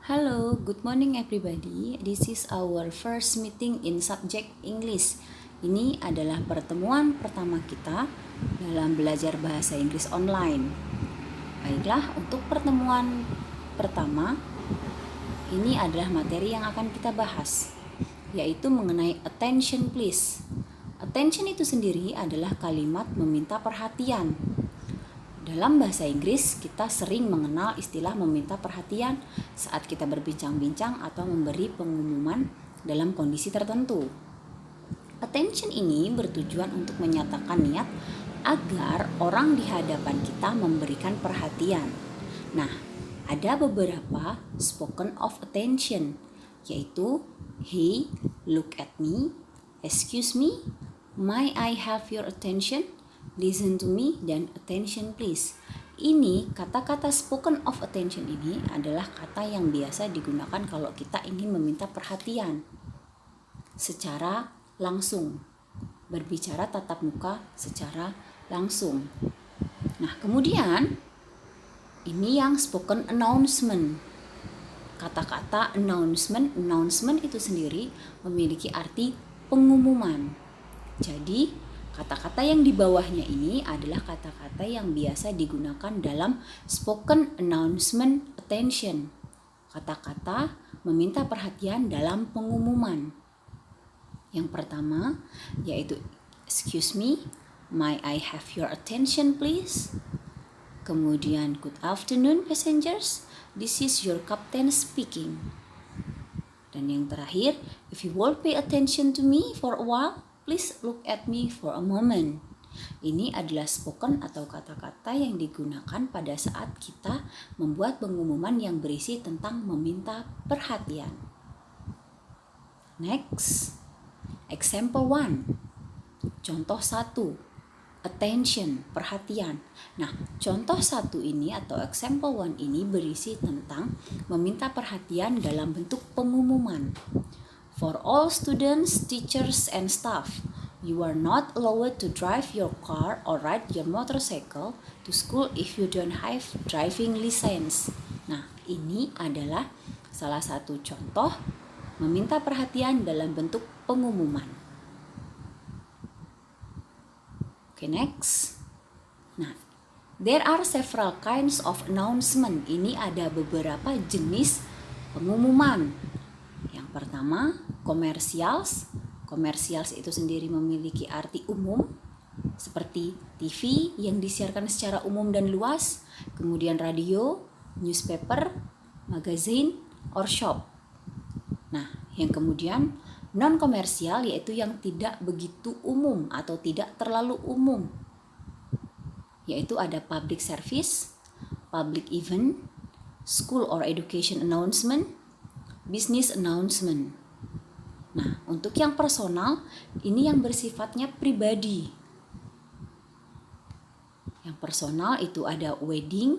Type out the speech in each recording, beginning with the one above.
Hello, good morning everybody. This is our first meeting in subject English. Ini adalah pertemuan pertama kita dalam belajar bahasa Inggris online. Baiklah, untuk pertemuan pertama, ini adalah materi yang akan kita bahas, yaitu mengenai attention please. Attention itu sendiri adalah kalimat meminta perhatian. Dalam bahasa Inggris, kita sering mengenal istilah meminta perhatian saat kita berbincang-bincang atau memberi pengumuman dalam kondisi tertentu. Attention ini bertujuan untuk menyatakan niat agar orang di hadapan kita memberikan perhatian. Nah, ada beberapa spoken of attention, yaitu hey, look at me, excuse me, may I have your attention, listen to me, dan attention please. Ini kata-kata spoken of attention ini adalah kata yang biasa digunakan kalau kita ingin meminta perhatian secara langsung, berbicara tatap muka secara langsung. Nah, kemudian ini yang spoken announcement. Kata-kata announcement itu sendiri memiliki arti pengumuman. Jadi kata-kata yang di bawahnya ini adalah kata-kata yang biasa digunakan dalam spoken announcement attention. Kata-kata meminta perhatian dalam pengumuman. Yang pertama yaitu excuse me, may I have your attention please? Kemudian good afternoon passengers, this is your captain speaking. Dan yang terakhir, if you will pay attention to me for a while, please look at me for a moment. Ini adalah spoken atau kata-kata yang digunakan pada saat kita membuat pengumuman yang berisi tentang meminta perhatian. Next, example 1. Contoh 1. Attention, perhatian. Nah, contoh 1 ini atau example 1 ini berisi tentang meminta perhatian dalam bentuk pengumuman. For all students, teachers, and staff, you are not allowed to drive your car or ride your motorcycle to school if you don't have driving license. Nah, ini adalah salah satu contoh meminta perhatian dalam bentuk pengumuman. Okay, next. Nah, there are several kinds of announcement. Ini ada beberapa jenis pengumuman. Yang pertama, commercials. Commercials itu sendiri memiliki arti umum, seperti TV yang disiarkan secara umum dan luas, kemudian radio, newspaper, magazine, or shop. Nah, yang kemudian non-komersial yaitu yang tidak begitu umum atau tidak terlalu umum, yaitu ada public service, public event, school or education announcement, business announcement. Nah, untuk yang personal, ini yang bersifatnya pribadi. Yang personal itu ada wedding,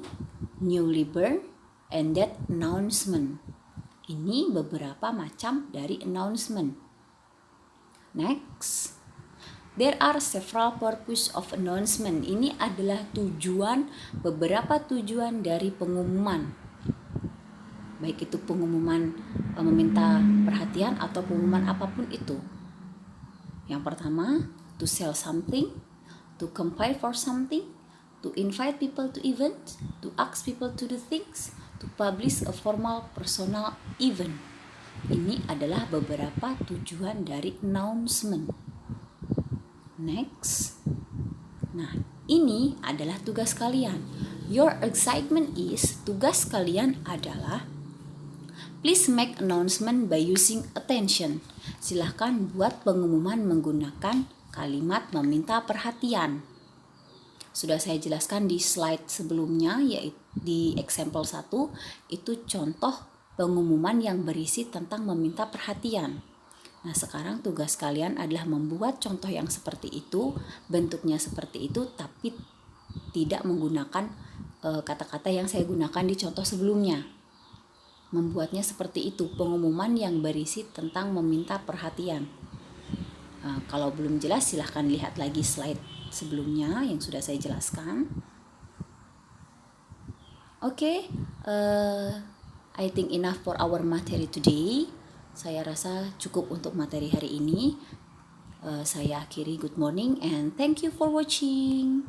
newly born, and death announcement. Ini beberapa macam dari announcement. Next, there are several purpose of announcement. Ini adalah beberapa tujuan dari pengumuman. Baik itu pengumuman meminta perhatian atau pengumuman apapun itu. Yang pertama, to sell something, to compare for something, to invite people to event, to ask people to do things, to publish a formal personal event. Ini adalah beberapa tujuan dari announcement. Next. Nah, ini adalah tugas kalian. Your excitement is, tugas kalian adalah please make announcement by using attention. Silahkan buat pengumuman menggunakan kalimat meminta perhatian. Sudah saya jelaskan di slide sebelumnya, yaitu di example 1, itu contoh pengumuman yang berisi tentang meminta perhatian. Nah, sekarang tugas kalian adalah membuat contoh yang seperti itu, bentuknya seperti itu, tapi tidak menggunakan kata-kata yang saya gunakan di contoh sebelumnya. Membuatnya seperti itu, pengumuman yang berisi tentang meminta perhatian. Kalau belum jelas, silahkan lihat lagi slide sebelumnya yang sudah saya jelaskan. Oke, I think enough for our materi today. Saya rasa cukup untuk materi hari ini. Saya akhiri good morning and thank you for watching.